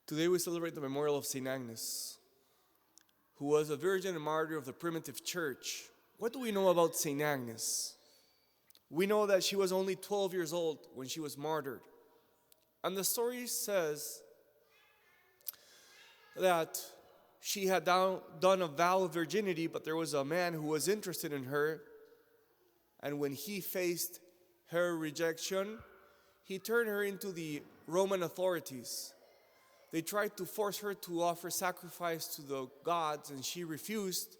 Today we celebrate the memorial of St. Agnes, who was a virgin and martyr of the primitive church. What do we know about St. Agnes? We know that she was only 12 years old when she was martyred. And the story says that she had done a vow of virginity, but there was a man who was interested in her. And when he faced her rejection, he turned her into the Roman authorities. They tried to force her to offer sacrifice to the gods, and she refused.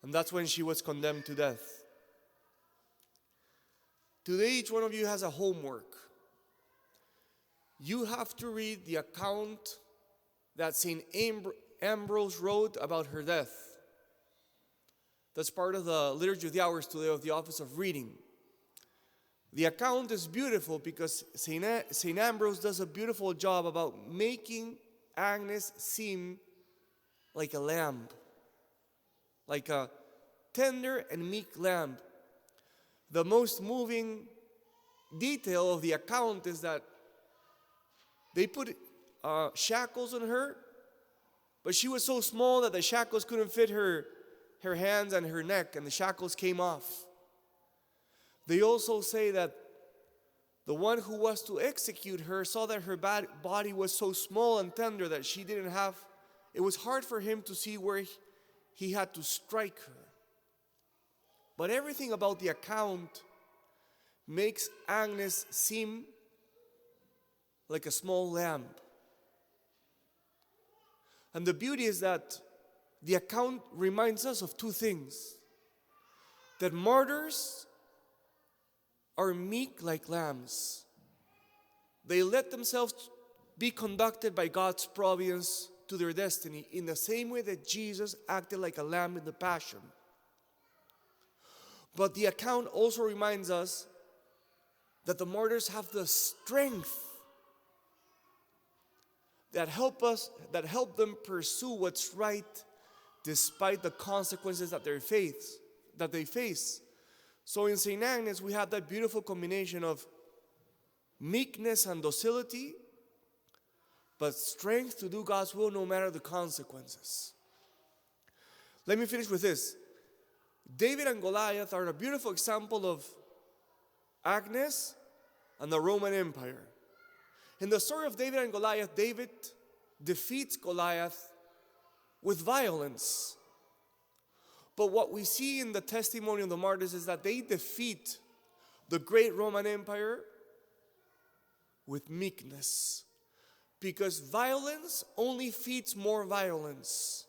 And that's when she was condemned to death. Today, each one of you has a homework. You have to read the account that St. Ambrose wrote about her death. That's part of the Liturgy of the Hours today of the Office of Reading. The account is beautiful because St. Ambrose does a beautiful job about making Agnes seem like a lamb, like a tender and meek lamb. The most moving detail of the account is that they put shackles on her, but she was so small that the shackles couldn't fit her hands and her neck, and the shackles came off. They also say that the one who was to execute her saw that her body was so small and tender that it was hard for him to see where he had to strike her. But everything about the account makes Agnes seem like a small lamb. And the beauty is that the account reminds us of two things: that martyrs are meek like lambs. They let themselves be conducted by God's providence to their destiny in the same way that Jesus acted like a lamb in the Passion. But the account also reminds us that the martyrs have the strength that help them pursue what's right despite the consequences that they face. So in St. Agnes, we have that beautiful combination of meekness and docility, but strength to do God's will no matter the consequences. Let me finish with this. David and Goliath are a beautiful example of Agnes and the Roman Empire. In the story of David and Goliath, David defeats Goliath with violence. But what we see in the testimony of the martyrs is that they defeat the great Roman Empire with meekness. Because violence only feeds more violence.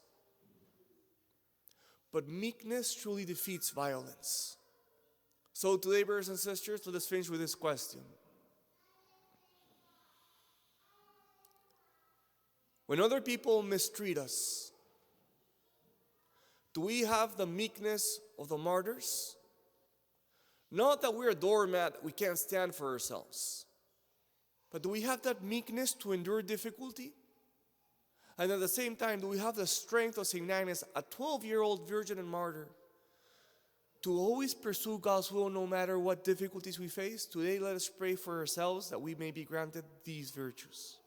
But meekness truly defeats violence. So today, brothers and sisters, let us finish with this question. When other people mistreat us, do we have the meekness of the martyrs? Not that we're a doormat that we can't stand for ourselves. But do we have that meekness to endure difficulty? And at the same time, do we have the strength of St. Agnes, a 12-year-old virgin and martyr, to always pursue God's will no matter what difficulties we face? Today, let us pray for ourselves that we may be granted these virtues.